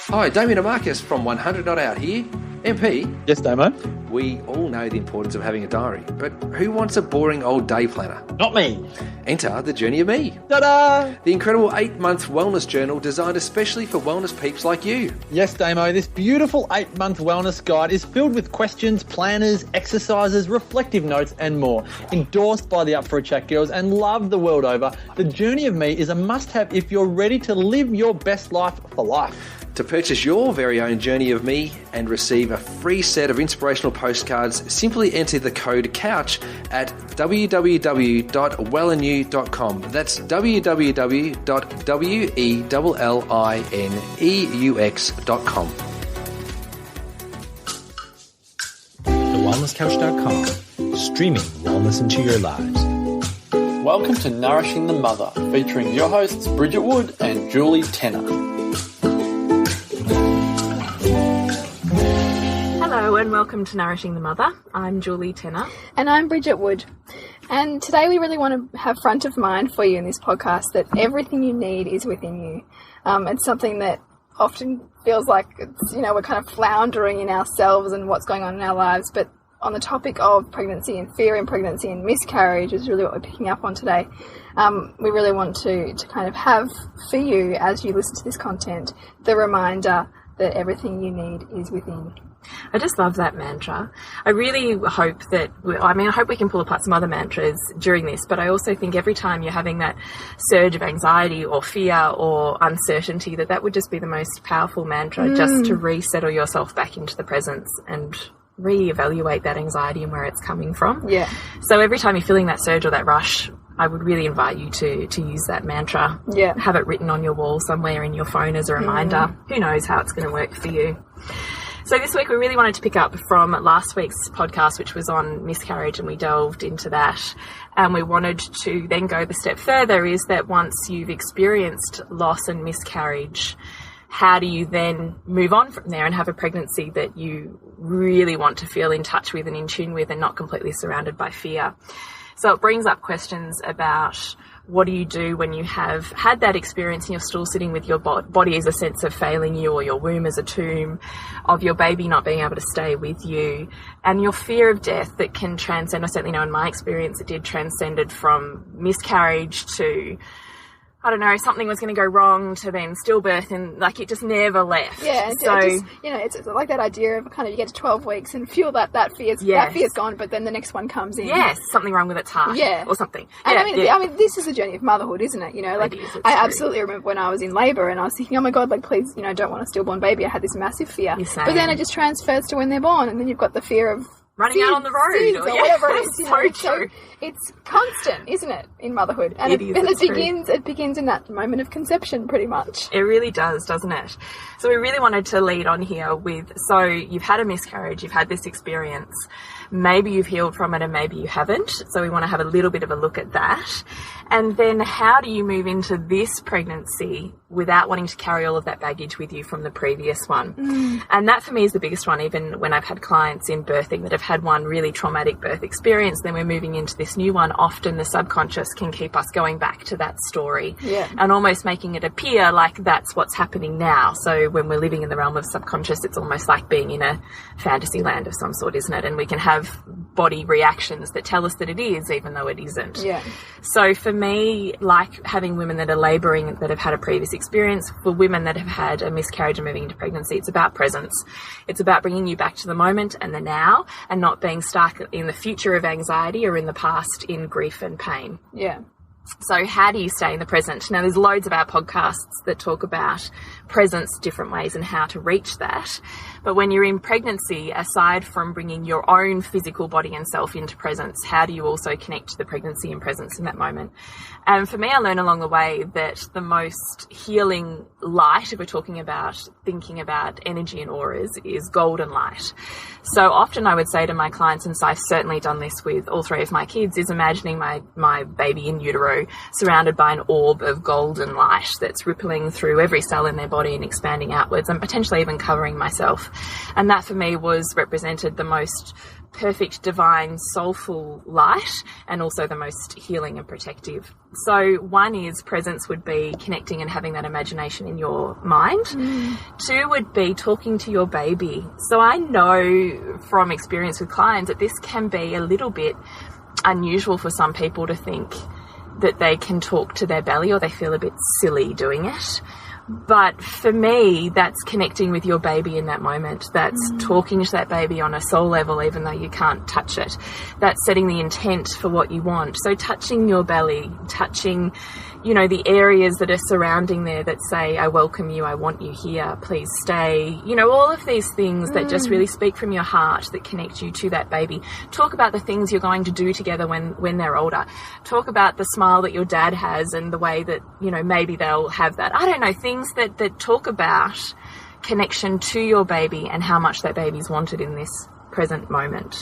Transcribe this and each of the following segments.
Hi, Damien and Marcus from 100 Not Out here. MP. Yes, Damo? We all know the importance of having a diary, but who wants a boring old day planner? Not me. Enter the Journey of Me. Ta-da! The incredible 8-month wellness journal designed especially for wellness peeps like you. Yes, Damo, this beautiful 8-month wellness guide is filled with questions, planners, exercises, reflective notes and more. Endorsed by the Up For A Chat girls and loved the world over, the Journey of Me is a must-have if you're ready to live your best life for life. To purchase your very own Journey of Me and receive a free set of inspirational postcards, simply enter the code COUCH at www.wellineu.com. That's www.wellineux.com. TheWellnessCouch.com, streaming wellness into your lives. Welcome to Nourishing the Mother, featuring your hosts Bridget Wood and Julie Tenner. Hello and welcome to Nourishing the Mother. I'm Julie Tenner. And I'm Bridget Wood. And today we really want to have front of mind for you in this podcast that everything you need is within you. It's something that often feels like it's, we're kind of floundering in ourselves and what's going on in our lives. But on the topic of pregnancy and fear in pregnancy and miscarriage is really what we're picking up on today. We really want to kind of have for you, as you listen to this content, the reminder that everything you need is within. I just love that mantra. I really hope I hope we can pull apart some other mantras during this, but I also think every time you're having that surge of anxiety or fear or uncertainty, that would just be the most powerful mantra, just to resettle yourself back into the presence and reevaluate that anxiety and where it's coming from. Yeah. So every time you're feeling that surge or that rush, I would really invite you to use that mantra. Yeah. Have it written on your wall somewhere in your phone as a reminder. Who knows how it's going to work for you. So this week we really wanted to pick up from last week's podcast, which was on miscarriage, and we delved into that. And we wanted to then go the step further, is that once you've experienced loss and miscarriage, how do you then move on from there and have a pregnancy that you really want to feel in touch with and in tune with and not completely surrounded by fear? So it brings up questions about what do you do when you have had that experience and you're still sitting with your body as a sense of failing you, or your womb as a tomb, of your baby not being able to stay with you, and your fear of death that can transcend. I certainly know in my experience it did, transcended from miscarriage to, I don't know, something was going to go wrong, to then stillbirth, and it just never left. Yeah, and so it's like that idea of kind of you get to 12 weeks and feel that fear's gone, but then the next one comes in. Yes, something wrong with its heart. Yeah, or something. And yeah, I mean, this is a journey of motherhood, isn't it? It is, I true. absolutely remember when I was in labour and I was thinking, oh my God, please, don't want a stillborn baby. I had this massive fear, but then it just transfers to when they're born, and then you've got the fear of running out on the road or whatever it is. So true. It's constant, isn't it, in motherhood? And it begins in that moment of conception, pretty much. It really does, doesn't it? So we really wanted to lead on here with, so you've had a miscarriage, you've had this experience, maybe you've healed from it and maybe you haven't. So we want to have a little bit of a look at that. And then how do you move into this pregnancy without wanting to carry all of that baggage with you from the previous one? And that for me is the biggest one, even when I've had clients in birthing that have had one really traumatic birth experience, then we're moving into this new one. Often the subconscious can keep us going back to that story and almost making it appear like that's what's happening now. So when we're living in the realm of subconscious, it's almost like being in a fantasy land of some sort, isn't it? And we can have body reactions that tell us that it is, even though it isn't. Yeah. So for me, like having women that are labouring that have had a previous experience, for women that have had a miscarriage and moving into pregnancy, it's about presence. It's about bringing you back to the moment and the now, and not being stuck in the future of anxiety or in the past in grief and pain. Yeah. So how do you stay in the present? Now, there's loads of our podcasts that talk about presence, different ways and how to reach that. But when you're in pregnancy, aside from bringing your own physical body and self into presence, how do you also connect to the pregnancy and presence in that moment? And for me, I learned along the way that the most healing light, if we're talking about thinking about energy and auras, is golden light. So often I would say to my clients, and so I've certainly done this with all three of my kids, is imagining my baby in utero tomorrow, surrounded by an orb of golden light that's rippling through every cell in their body and expanding outwards, and potentially even covering myself. And that for me represented the most perfect, divine, soulful light, and also the most healing and protective. So one is presence would be connecting and having that imagination in your mind. Two would be talking to your baby. So I know from experience with clients that this can be a little bit unusual for some people to think that they can talk to their belly, or they feel a bit silly doing it. But for me, that's connecting with your baby in that moment. That's talking to that baby on a soul level, even though you can't touch it. That's setting the intent for what you want. So touching your belly, touching, you know, the areas that are surrounding there that say, I welcome you, I want you here, please stay. You know, all of these things that just really speak from your heart, that connect you to that baby. Talk about the things you're going to do together when they're older. Talk about the smile that your dad has and the way that, you know, maybe they'll have that. I don't know, things that talk about connection to your baby and how much that baby's wanted in this present moment.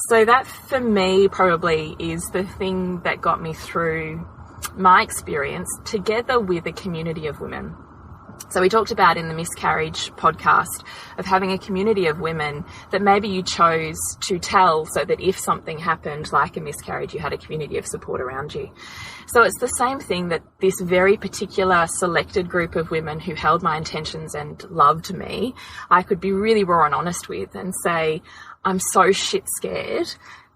So that for me probably is the thing that got me through my experience, together with a community of women. So we talked about in the miscarriage podcast of having a community of women that maybe you chose to tell, so that if something happened like a miscarriage, you had a community of support around you. So it's the same thing that this very particular selected group of women who held my intentions and loved me, I could be really raw and honest with and say, I'm so shit scared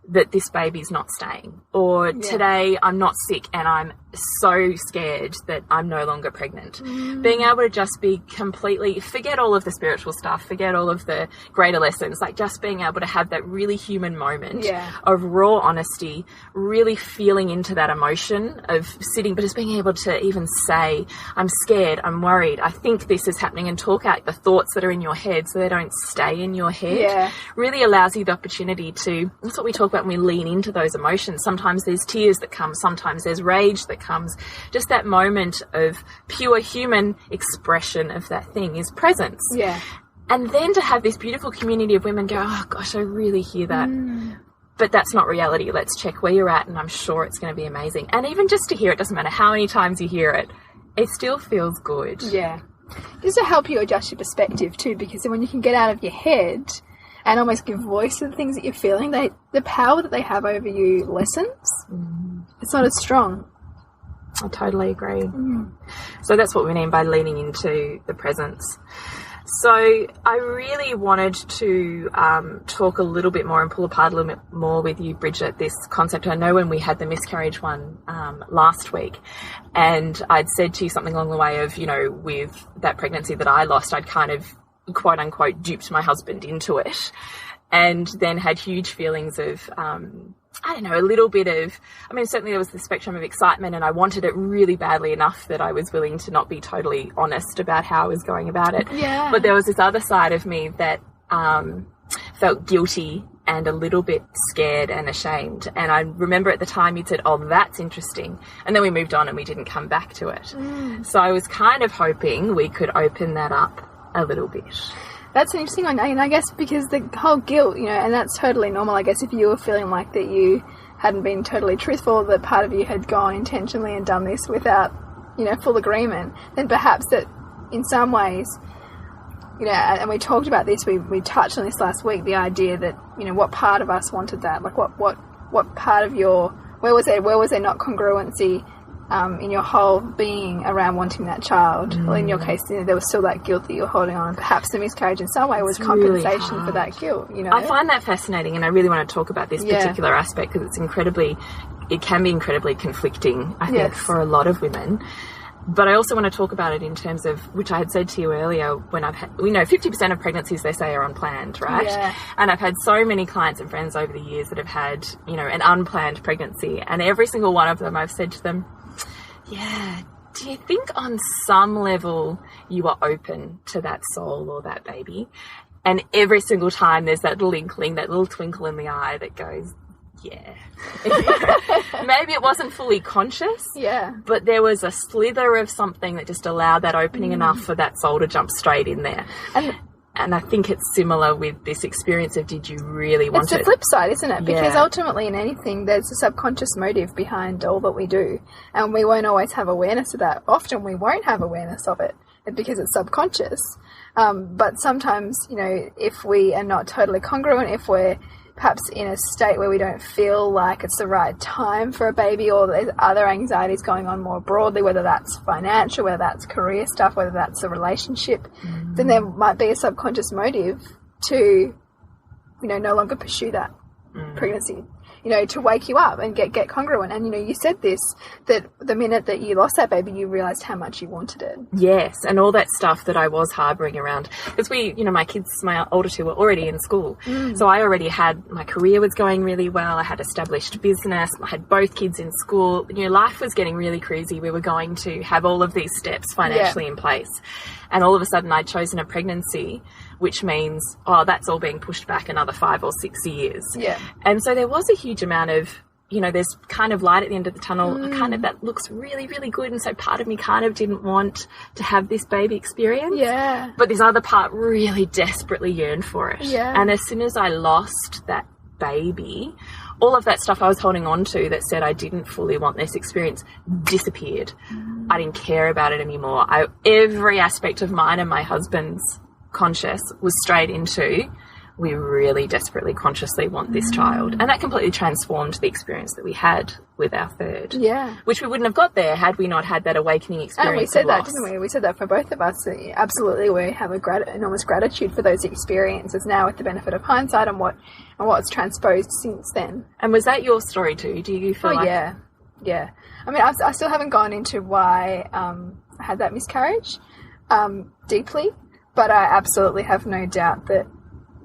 that this baby's not staying, or today I'm not sick and I'm so scared that I'm no longer pregnant. Being able to just be completely, forget all of the spiritual stuff, forget all of the greater lessons, like just being able to have that really human moment of raw honesty, really feeling into that emotion of sitting, but just being able to even say, I'm scared, I'm worried, I think this is happening, and talk out the thoughts that are in your head so they don't stay in your head. Really allows you the opportunity to, that's what we talk about when we lean into those emotions. Sometimes there's tears that come, sometimes there's rage that comes. Just that moment of pure human expression of that thing is presence. And then to have this beautiful community of women go, oh gosh, I really hear that. But that's not reality. Let's check where you're at, and I'm sure it's going to be amazing. And even just to hear it, doesn't matter how many times you hear it, it still feels good. Just to help you adjust your perspective too, because when you can get out of your head and almost give voice to the things that you're feeling, the power that they have over you lessens. It's not as strong. I totally agree. So that's what we mean by leaning into the presence. So I really wanted to talk a little bit more and pull apart a little bit more with you, Bridget, this concept. I know when we had the miscarriage one last week, and I'd said to you something along the way of, you know, with that pregnancy that I lost, I'd kind of, quote unquote, duped my husband into it, and then had huge feelings of I don't know, a little bit of, I mean, certainly there was the spectrum of excitement, and I wanted it really badly enough that I was willing to not be totally honest about how I was going about it. But there was this other side of me that felt guilty and a little bit scared and ashamed. And I remember at the time you'd said, oh, that's interesting. And then we moved on and we didn't come back to it. So I was kind of hoping we could open that up a little bit. That's an interesting one, and I guess because the whole guilt, you know, and that's totally normal. I guess if you were feeling like that you hadn't been totally truthful, that part of you had gone intentionally and done this without, you know, full agreement, then perhaps that in some ways, you know, and we talked about this, we touched on this last week, the idea that, you know, what part of us wanted that, like what part of your, where was there not congruency in your whole being around wanting that child? Well, in your case, you know, there was still that guilt that you're holding on, and perhaps the miscarriage in some way was compensation really for that guilt, you know. I find that fascinating, and I really want to talk about this particular aspect, because it can be incredibly conflicting, I think, for a lot of women. But I also want to talk about it in terms of, which I had said to you earlier, when I've had, we know 50% of pregnancies, they say, are unplanned, right? And I've had so many clients and friends over the years that have had, you know, an unplanned pregnancy, and every single one of them I've said to them, do you think on some level you are open to that soul or that baby? And every single time there's that little inkling, that little twinkle in the eye that goes, maybe it wasn't fully conscious, but there was a slither of something that just allowed that opening enough for that soul to jump straight in there. And And I think it's similar with this experience of, did you really want it? It's the flip side, isn't it? Because Yeah. ultimately in anything, there's a subconscious motive behind all that we do. And we won't always have awareness of that. Often we won't have awareness of it because it's subconscious. But sometimes, you know, if we are not totally congruent, if we're perhaps in a state where we don't feel like it's the right time for a baby, or there's other anxieties going on more broadly, whether that's financial, whether that's career stuff, whether that's a relationship, then there might be a subconscious motive to, you know, no longer pursue that pregnancy, you know, to wake you up and get congruent. And, you know, you said this, that the minute that you lost that baby, you realised how much you wanted it. Yes, and all that stuff that I was harbouring around. Because my kids, my older two, were already in school. So I already had, my career was going really well. I had established business. I had both kids in school. You know, life was getting really crazy. We were going to have all of these steps financially in place. And all of a sudden I'd chosen a pregnancy, which means, that's all being pushed back another 5 or 6 years. Yeah. And so there was a huge amount of, you know, there's kind of light at the end of the tunnel, kind of that looks really, really good. And so part of me kind of didn't want to have this baby experience. Yeah. But this other part really desperately yearned for it. Yeah. And as soon as I lost that baby, all of that stuff I was holding on to that said I didn't fully want this experience disappeared. I didn't care about it anymore. Every aspect of mine and my husband's conscious was straight into, we really desperately consciously want this child. And that completely transformed the experience that we had with our third. Yeah. Which we wouldn't have got there had we not had that awakening experience. And we said of that, loss. didn't we? We said that for both of us. Absolutely, we have enormous gratitude for those experiences now with the benefit of hindsight and what's transposed since then. And was that your story too? Do you feel like... Yeah. I mean, I still haven't gone into why I had that miscarriage deeply, but I absolutely have no doubt that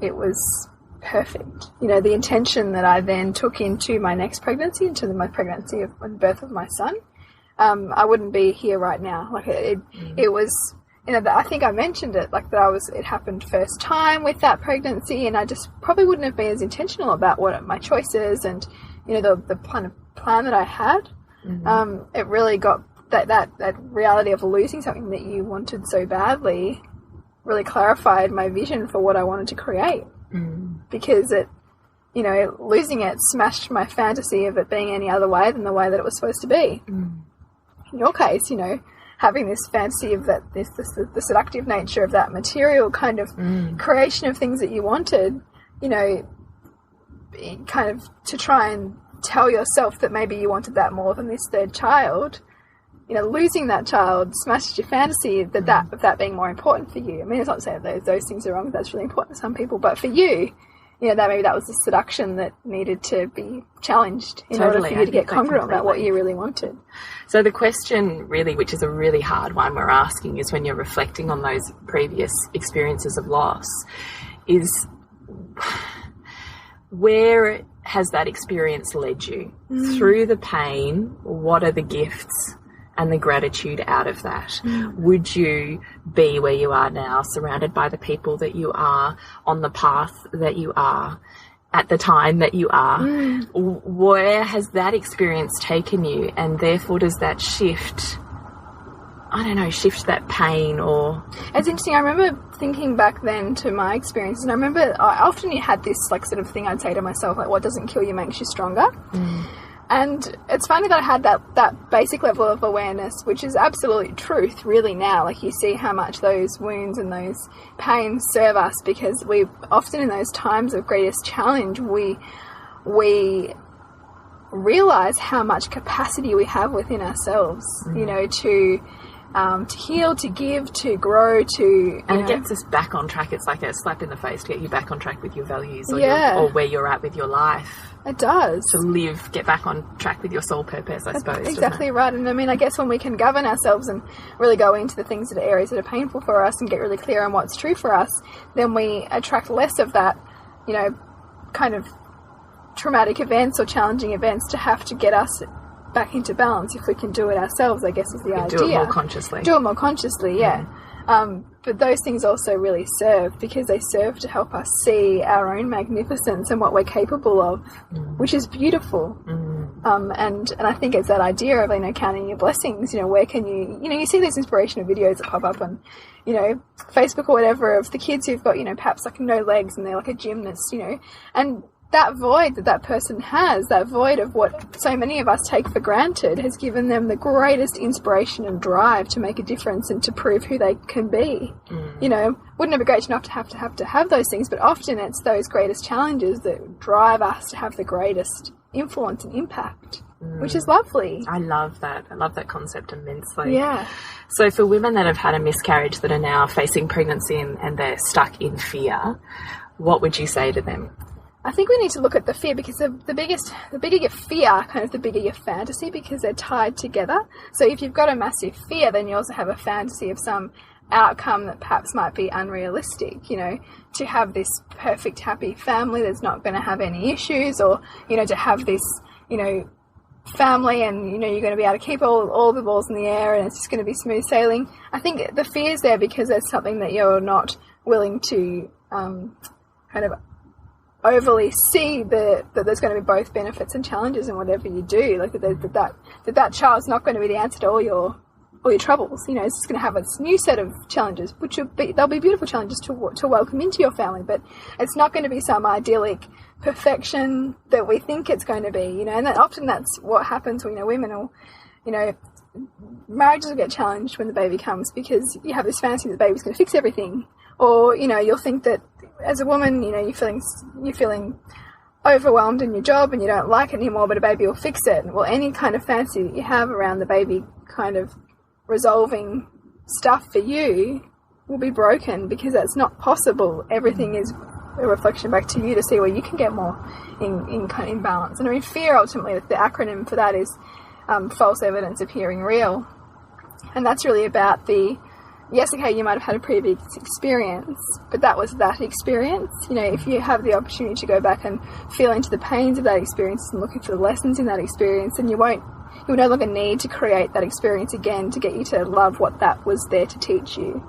it was perfect. You know, the intention that I then took into my next pregnancy, into my pregnancy of the birth of my son, I wouldn't be here right now. Like it was, you know, I think I mentioned it, like that it happened first time with that pregnancy, and I just probably wouldn't have been as intentional about what my choices and, you know, the plan that I had. It really got that reality of losing something that you wanted so badly really clarified my vision for what I wanted to create. Because it, you know, losing it smashed my fantasy of it being any other way than the way that it was supposed to be. In your case, you know, having this fantasy of that, the seductive nature of that material kind of creation of things that you wanted, you know, kind of to try and tell yourself that maybe you wanted that more than this third child. You know, losing that child smashed your fantasy of that being more important for you. I mean, it's not to say that those things are wrong. That's really important to some people. But for you, you know, that was the seduction that needed to be challenged in order for you to get congruent about what you really wanted. So the question really, which is a really hard one we're asking, is when you're reflecting on those previous experiences of loss, is where has that experience led you? Through the pain, what are the gifts and the gratitude out of that? Would you be where you are now, surrounded by the people that you are, on the path that you are, at the time that you are? Where has that experience taken you? And therefore does that shift that pain? Or it's interesting. I remember thinking back then to my experiences, and I remember I often had this like sort of thing I'd say to myself, like, what doesn't kill you makes you stronger. And it's funny that I had that basic level of awareness, which is absolute truth really now. Like, you see how much those wounds and those pains serve us, because we often in those times of greatest challenge, we realize how much capacity we have within ourselves, you know, to heal, to give, to grow, and it gets us back on track. It's like a slap in the face to get you back on track with your values, or, or where you're at with your life. It does. To get back on track with your soul purpose, I suppose. Exactly right. And I mean, I guess when we can govern ourselves and really go into the things that are areas that are painful for us and get really clear on what's true for us, then we attract less of that, you know, kind of traumatic events or challenging events to have to get us back into balance. If we can do it ourselves, I guess is the idea. Do it more consciously. Do it more consciously, yeah. But those things also really serve, because they serve to help us see our own magnificence and what we're capable of, which is beautiful. And I think it's that idea of, counting your blessings. Where can you see these inspirational videos that pop up on, Facebook or whatever, of the kids who've got, perhaps like no legs and they're like a gymnast, and that void that person has, that void of what so many of us take for granted, has given them the greatest inspiration and drive to make a difference and to prove who they can be. Wouldn't it be great enough to have those things, but often it's those greatest challenges that drive us to have the greatest influence and impact, which is lovely. I love that. I love that concept immensely. Yeah. So for women that have had a miscarriage that are now facing pregnancy and they're stuck in fear, what would you say to them? I think we need to look at the fear, because the bigger your fear, kind of the bigger your fantasy, because they're tied together. So if you've got a massive fear, then you also have a fantasy of some outcome that perhaps might be unrealistic, to have this perfect, happy family that's not going to have any issues, or, to have this, family and, you're going to be able to keep all the balls in the air and it's just going to be smooth sailing. I think the fear is there because there's something that you're not willing to kind of overly see that there's going to be both benefits and challenges in whatever you do, like that child's not going to be the answer to all your troubles. It's just going to have a new set of challenges, which they'll be beautiful challenges to welcome into your family, but it's not going to be some idyllic perfection that we think it's going to be, and often that's what happens when women will, marriages will get challenged when the baby comes, because you have this fantasy that the baby's going to fix everything, or you'll think that as a woman, you're feeling overwhelmed in your job and you don't like it anymore, but a baby will fix it. Well, any kind of fantasy that you have around the baby kind of resolving stuff for you will be broken, because that's not possible. Everything is a reflection back to you to see where you can get more in balance. And fear, ultimately, the acronym for that is false evidence appearing real. And that's really about yes, okay, you might have had a previous experience, but that was that experience. If you have the opportunity to go back and feel into the pains of that experience and looking for the lessons in that experience, then you will no longer need to create that experience again to get you to love what that was there to teach you.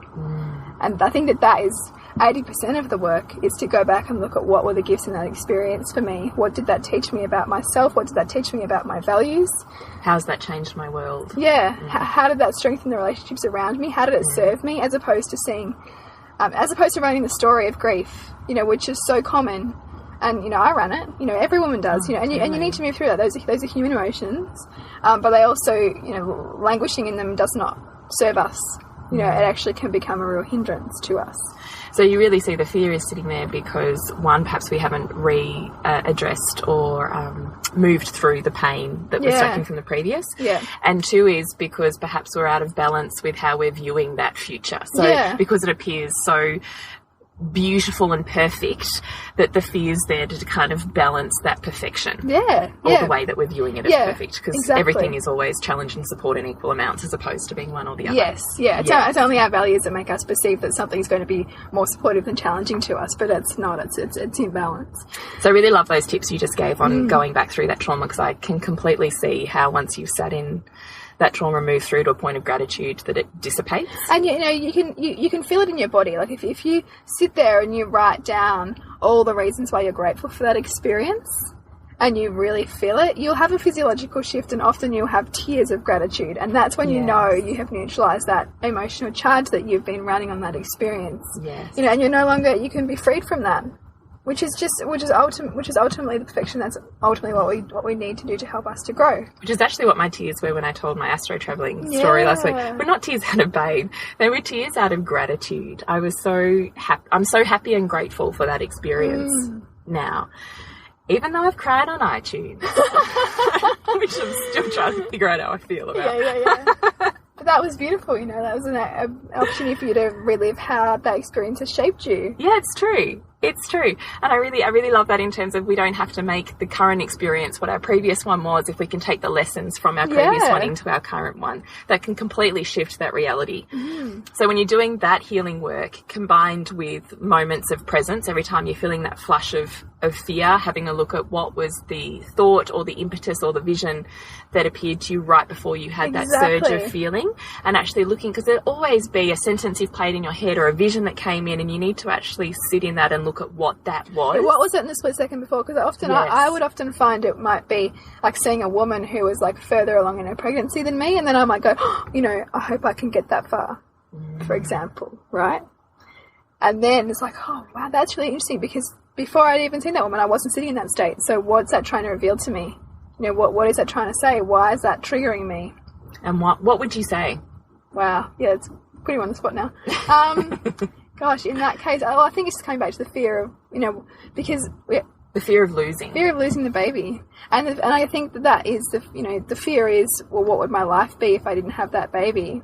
And I think that is 80% of the work, is to go back and look at what were the gifts in that experience for me. What did that teach me about myself? What did that teach me about my values? How's that changed my world? Yeah. How did that strengthen the relationships around me? How did it serve me? As opposed to running the story of grief, which is so common. And, I run it, every woman does, and you need to move through that. Those are human emotions. But they also, languishing in them does not serve us. It actually can become a real hindrance to us. So you really see the fear is sitting there because, one, perhaps we haven't addressed or moved through the pain that was taken from the previous. Yeah. And two is because perhaps we're out of balance with how we're viewing that future. So because it appears so beautiful and perfect, that the fear's there to kind of balance that perfection. Or the way that we're viewing it as perfect, because everything is always challenge and support in equal amounts as opposed to being one or the other. It's only our values that make us perceive that something's going to be more supportive than challenging to us, but it's not. It's in balance. So I really love those tips you just gave on going back through that trauma, because I can completely see how once you've sat in that trauma, move through to a point of gratitude, that it dissipates. And you can feel it in your body. Like if you sit there and you write down all the reasons why you're grateful for that experience and you really feel it, you'll have a physiological shift, and often you'll have tears of gratitude, and that's when you know you have neutralized that emotional charge that you've been running on that experience. And you're no longer, you can be freed from that. Which is ultimately the perfection. That's ultimately what we need to do to help us to grow. Which is actually what my tears were when I told my astro travelling story last week. But not tears out of pain. They were tears out of gratitude. I was so happy. I'm so happy and grateful for that experience now. Even though I've cried on iTunes. Which I'm still trying to figure out how I feel about. But that was beautiful, that was an opportunity for you to relive how that experience has shaped you. Yeah, it's true. It's true. And I really love that, in terms of we don't have to make the current experience what our previous one was. If we can take the lessons from our previous one into our current one, that can completely shift that reality. So when you're doing that healing work combined with moments of presence, every time you're feeling that flush of fear, having a look at what was the thought or the impetus or the vision that appeared to you right before you had that surge of feeling, and actually looking, because there'll always be a sentence you've played in your head or a vision that came in, and you need to actually sit in that and look look at what that was. What was it in the split second before? Because I would often find it might be like seeing a woman who was like further along in her pregnancy than me, and then I might go, oh, you know, I hope I can get that far, for example, right? And then it's like, oh, wow, that's really interesting, because before I'd even seen that woman, I wasn't sitting in that state. So what's that trying to reveal to me? You know, what is that trying to say? Why is that triggering me? And what would you say? Wow, yeah, it's putting you on the spot now. Gosh, in that case, I think it's just coming back to the fear of, you know, because the fear of losing. Fear of losing the baby. And I think that is, the fear is, well, what would my life be if I didn't have that baby?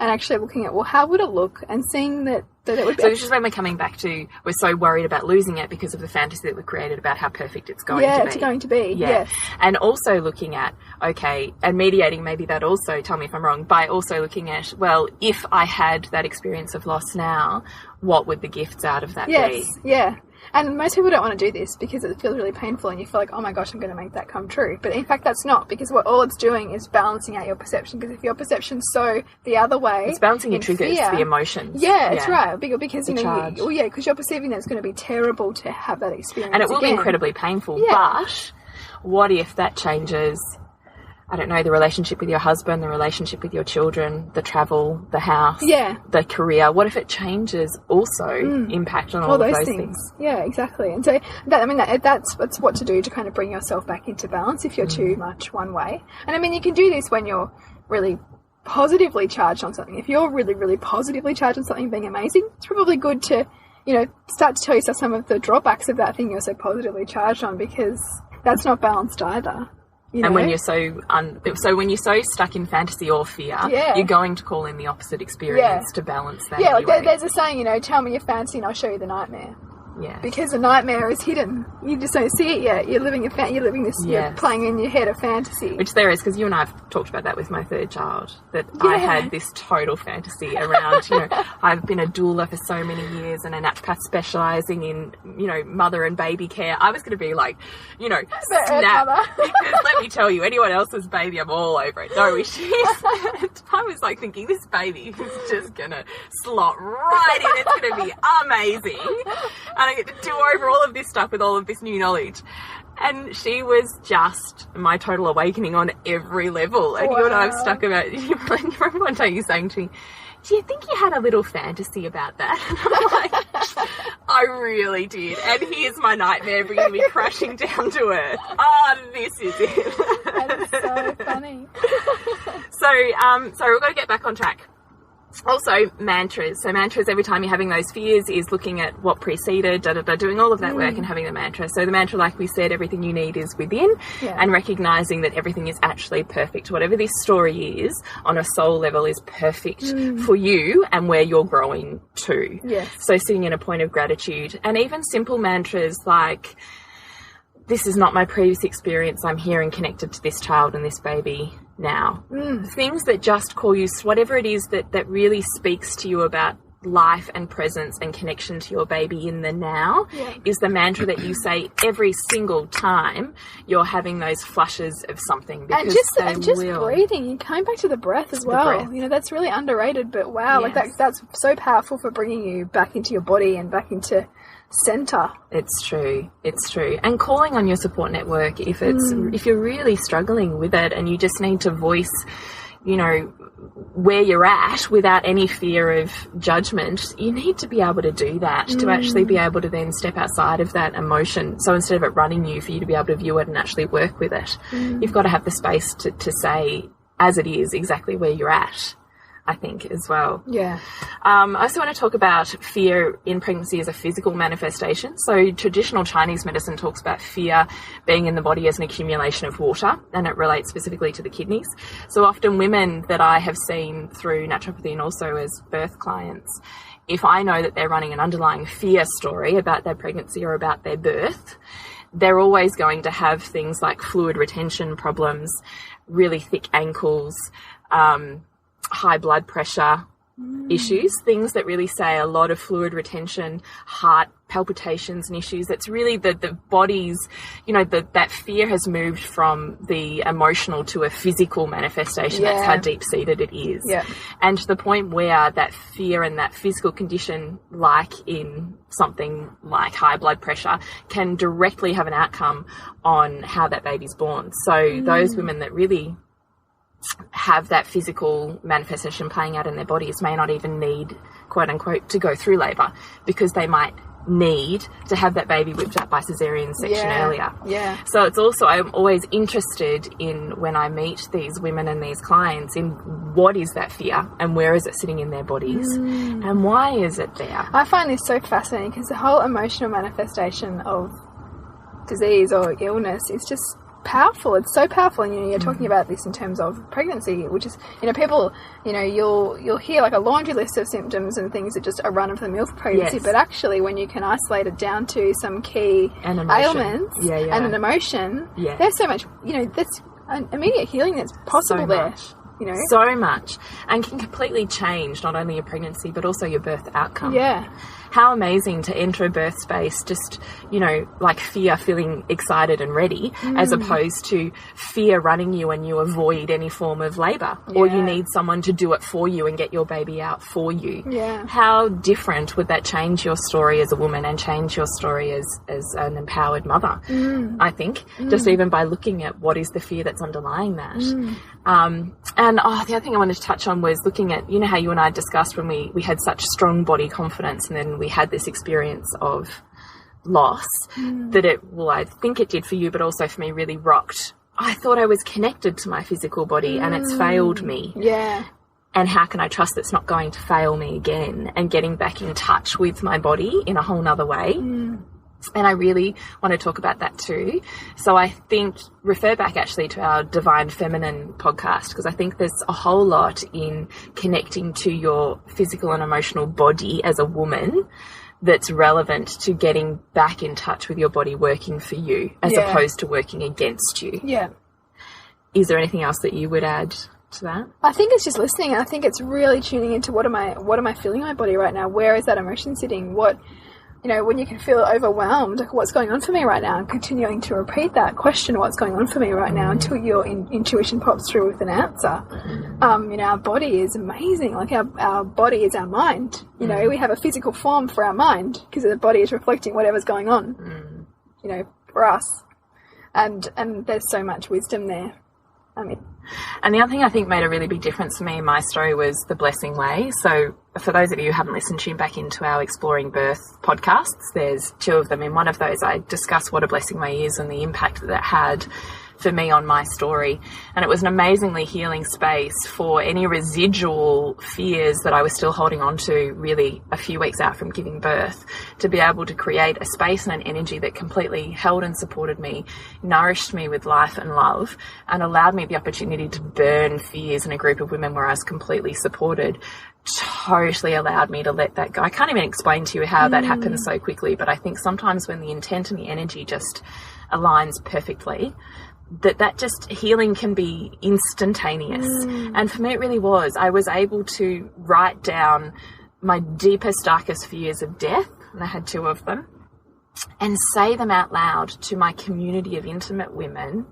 And actually looking at, well, how would it look? And seeing that it would be... So this is when we're coming back to, we're so worried about losing it because of the fantasy that we created about how perfect it's going to be. Yeah, it's going to be, yes. And also looking at, okay, and mediating maybe that also, tell me if I'm wrong, by also looking at, well, if I had that experience of loss now, what would the gifts out of that be? Yes, yeah. And most people don't want to do this because it feels really painful and you feel like, oh my gosh, I'm going to make that come true. But in fact, that's not, because all it's doing is balancing out your perception. Because if your perception's so the other way... It's balancing your triggers, the emotions. Yeah, it's right. Because, because you're perceiving that it's going to be terrible to have that experience and it will again. be incredibly painful. Yeah. But what if that changes... I don't know, the relationship with your husband, the relationship with your children, the travel, the house, the career. What if it changes also impact on all of those things? Yeah, exactly. And so, that's what to do to kind of bring yourself back into balance if you're too much one way. And I mean, you can do this when you're really positively charged on something. If you're really, really positively charged on something being amazing, it's probably good to, start to tell yourself some of the drawbacks of that thing you're so positively charged on, because that's not balanced either. And when you're so when you're so stuck in fantasy or fear, you're going to call in the opposite experience to balance that. Yeah, like there's a saying, tell me your fantasy and I'll show you the nightmare. Yeah. Because the nightmare is hidden. You just don't see it yet. You're living you're playing in your head a fantasy. Which there is, because you and I have talked about that with my third child, that I had this total fantasy around, I've been a doula for so many years and a naturopath specialising in, mother and baby care. I was going to be like, snap. Because let me tell you, anyone else's baby, I'm all over it. No issues. I was like thinking, this baby is just going to slot right in. It's going to be amazing. And I get to do over all of this stuff with all of this new knowledge. And she was just my total awakening on every level. And you and I have stuck about, you remember one day you saying to me, do you think you had a little fantasy about that? And I'm like, I really did. And here's my nightmare bringing me crashing down to earth. Oh, this is it. That is so funny. So we've got to get back on track. Also, mantras. So mantras, every time you're having those fears, is looking at what preceded, doing all of that work and having the mantra. So the mantra, like we said, everything you need is within, and recognising that everything is actually perfect. Whatever this story is, on a soul level, is perfect for you and where you're growing to. Yes. So sitting in a point of gratitude. And even simple mantras like, this is not my previous experience, I'm here and connected to this child and this baby now. Things that just call you, whatever it is that really speaks to you about life and presence and connection to your baby in the now, is the mantra that you say every single time you're having those flushes of something. Because and just breathing. You came back to the breath as well. That's really underrated, but wow, that's so powerful for bringing you back into your body and back into center. It's true. And calling on your support network if you're really struggling with it and you just need to voice, where you're at without any fear of judgment, you need to be able to do that, to actually be able to then step outside of that emotion. So instead of it running you, for you to be able to view it and actually work with it, you've got to have the space to say as it is exactly where you're at, I think, as well. Yeah. I also want to talk about fear in pregnancy as a physical manifestation. So traditional Chinese medicine talks about fear being in the body as an accumulation of water, and it relates specifically to the kidneys. So often women that I have seen through naturopathy and also as birth clients, if I know that they're running an underlying fear story about their pregnancy or about their birth, they're always going to have things like fluid retention problems, really thick ankles, high blood pressure, issues, things that really say a lot of fluid retention, heart palpitations and issues. It's really the body's, that fear has moved from the emotional to a physical manifestation. That's how deep-seated it is. Yeah. And to the point where that fear and that physical condition, like in something like high blood pressure, can directly have an outcome on how that baby's born. So those women that really have that physical manifestation playing out in their bodies may not even need, quote unquote, to go through labour, because they might need to have that baby whipped up by caesarean section earlier. Yeah. So it's also, I'm always interested in, when I meet these women and these clients, in what is that fear and where is it sitting in their bodies and why is it there? I find this so fascinating because the whole emotional manifestation of disease or illness is just powerful. It's so powerful, and you're talking about this in terms of pregnancy, which is, people, you'll hear like a laundry list of symptoms and things that just are run of the mill for pregnancy, but actually when you can isolate it down to some key ailments and an emotion, there's so much, there's an immediate healing that's possible there. So much, and can completely change not only your pregnancy but also your birth outcome. Yeah. How amazing to enter a birth space just, like fear, feeling excited and ready, as opposed to fear running you and you avoid any form of labour, or you need someone to do it for you and get your baby out for you. Yeah. How different would that change your story as a woman and change your story as an empowered mother, I think, just even by looking at what is the fear that's underlying that. And the other thing I wanted to touch on was looking at, how you and I discussed when we had such strong body confidence, and then we had this experience of loss that I think it did for you, but also for me really rocked. I thought I was connected to my physical body and it's failed me. Yeah. And how can I trust it's not going to fail me again, and getting back in touch with my body in a whole nother way. And I really want to talk about that too. So I think, refer back actually to our Divine Feminine podcast, because I think there's a whole lot in connecting to your physical and emotional body as a woman that's relevant to getting back in touch with your body working for you as opposed to working against you. Yeah. Is there anything else that you would add to that? I think it's just listening. I think it's really tuning into what am I feeling in my body right now? Where is that emotion sitting? When you can feel overwhelmed, like what's going on for me right now, and continuing to repeat that question, what's going on for me right now, until your intuition pops through with an answer. Our body is amazing. Like our body is our mind. We have a physical form for our mind because the body is reflecting whatever's going on, for us. And there's so much wisdom there. And the other thing I think made a really big difference for me in my story was the blessing way. So for those of you who haven't listened, tune back into our Exploring Birth podcasts. There's 2 of them. In one of those, I discuss what a blessing way is and the impact that it had for me on my story. And it was an amazingly healing space for any residual fears that I was still holding on to really a few weeks out from giving birth, to be able to create a space and an energy that completely held and supported me, nourished me with life and love, and allowed me the opportunity to burn fears in a group of women where I was completely supported. Totally allowed me to let that go. I can't even explain to you how that happens so quickly, but I think sometimes when the intent and the energy just aligns perfectly, that just healing can be instantaneous. And for me it really was. I was able to write down my deepest, darkest fears of death, and I had 2 of them, and say them out loud to my community of intimate women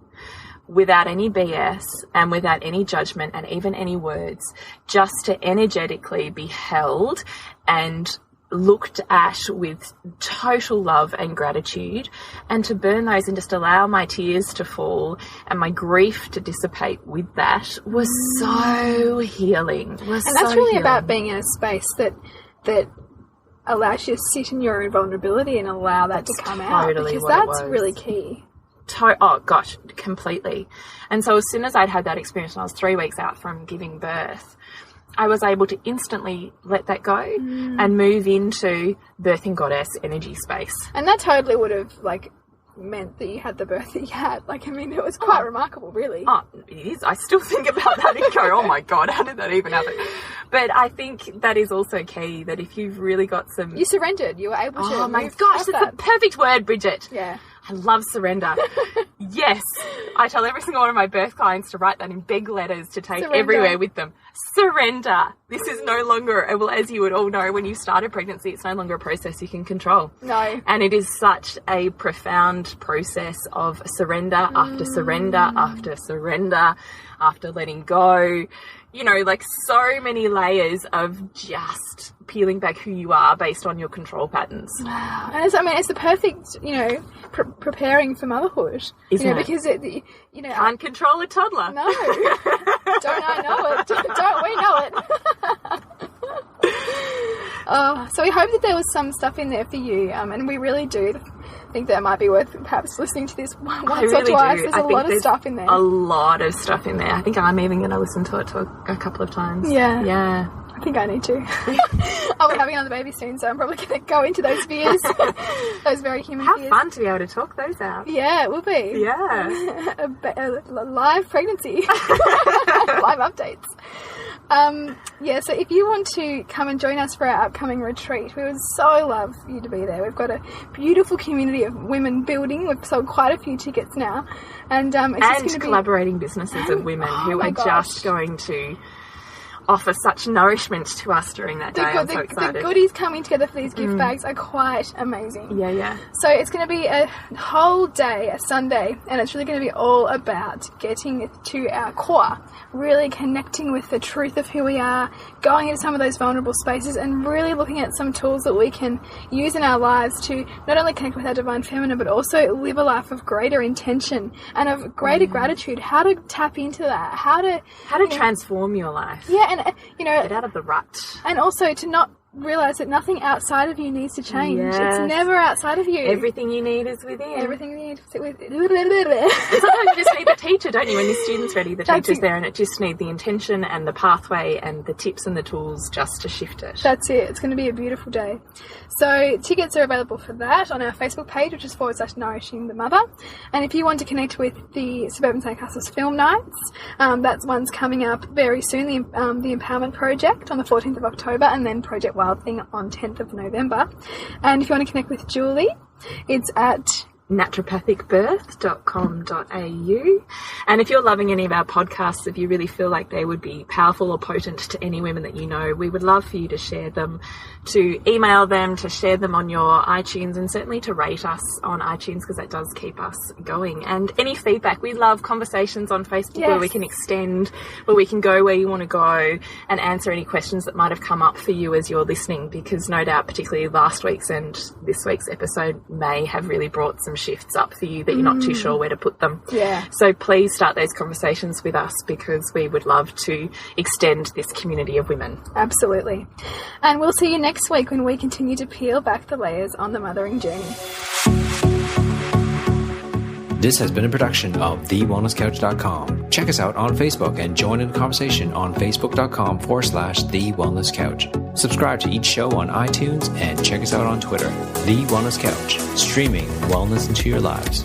without any BS and without any judgment and even any words, just to energetically be held and looked at with total love and gratitude, and to burn those and just allow my tears to fall and my grief to dissipate with that was so healing. And that's really about being in a space that allows you to sit in your vulnerability and allow that to come out, because that's really key. Oh gosh, completely. And so as soon as I'd had that experience, and I was 3 weeks out from giving birth, I was able to instantly let that go and move into birthing goddess energy space. And that totally would have meant that you had the birth that you had. It was quite remarkable, really. Oh, it is. I still think about that and go, oh my God, how did that even happen? But I think that is also key, that if you've really got some... You surrendered. You were able to... Oh my gosh, that's the perfect word, Bridget. Yeah. I love surrender. Yes. I tell every single one of my birth clients to write that in big letters to take everywhere with them. Surrender. This is no longer, well, as you would all know, when you start a pregnancy, it's no longer a process you can control. No. And it is such a profound process of surrender after surrender after surrender after letting go. You know, like so many layers of just peeling back who you are based on your control patterns. Wow. And it's the perfect, preparing for motherhood. Isn't it? Because Can't control a toddler. No. Don't I know it? Don't we know it? So we hope that there was some stuff in there for you, and we really do think that it might be worth perhaps listening to this once or twice. There's a lot of stuff in there. A lot of stuff in there. I think I'm even going to listen to it a couple of times. Yeah. I think I need to. I'll be having another baby soon, so I'm probably going to go into those fears, those very human fears. How fun to be able to talk those out. Yeah, it will be. Yeah. a live pregnancy. Live updates. So if you want to come and join us for our upcoming retreat, we would so love you to be there. We've got a beautiful community of women building. We've sold quite a few tickets now. And it's just going to be collaborating businesses of women who are just going to offer such nourishment to us during that day. I'm so excited. The goodies coming together for these gift bags are quite amazing. Yeah. So it's going to be a whole day, a Sunday, and it's really going to be all about getting to our core, really connecting with the truth of who we are, going into some of those vulnerable spaces, and really looking at some tools that we can use in our lives to not only connect with our divine feminine, but also live a life of greater intention and of greater gratitude. How to tap into that, how to transform your life. Yeah, and get out of the rut. And also to not realise that nothing outside of you needs to change. Yes. It's never outside of you. Everything you need is within. Everything you need to sit with. And sometimes you just need the teacher, don't you? When your student's ready, the teacher's there, and it just needs the intention and the pathway and the tips and the tools just to shift it. That's it. It's going to be a beautiful day. So tickets are available for that on our Facebook page, which is /Nourishing the Mother. And if you want to connect with the Suburban Sandcastles Film Nights, that one's coming up very soon, the Empowerment Project on the 14th of October, and then Project Wild Thing on 10th of November. And if you want to connect with Julie, it's at naturopathicbirth.com.au. And if you're loving any of our podcasts, if you really feel like they would be powerful or potent to any women that you know, we would love for you to share them, to email them, to share them on your iTunes, and certainly to rate us on iTunes, because that does keep us going. And any feedback, we love conversations on Facebook where we can extend, where we can go where you want to go and answer any questions that might have come up for you as you're listening, because no doubt particularly last week's and this week's episode may have really brought some shifts up for you that you're not too sure where to put them. So please start those conversations with us, because we would love to extend this community of women. Absolutely. And we'll see you next week when we continue to peel back the layers on the mothering journey. This has been a production of TheWellnessCouch.com. Check us out on Facebook and join in the conversation on Facebook.com/TheWellnessCouch. Subscribe to each show on iTunes and check us out on Twitter. The Wellness Couch, streaming wellness into your lives.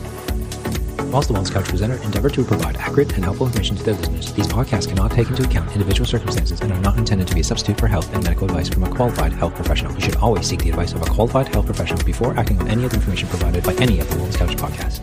Whilst the Wellness Couch presenter endeavor to provide accurate and helpful information to their listeners, these podcasts cannot take into account individual circumstances and are not intended to be a substitute for health and medical advice from a qualified health professional. You should always seek the advice of a qualified health professional before acting on any of the information provided by any of the Wellness Couch podcasts.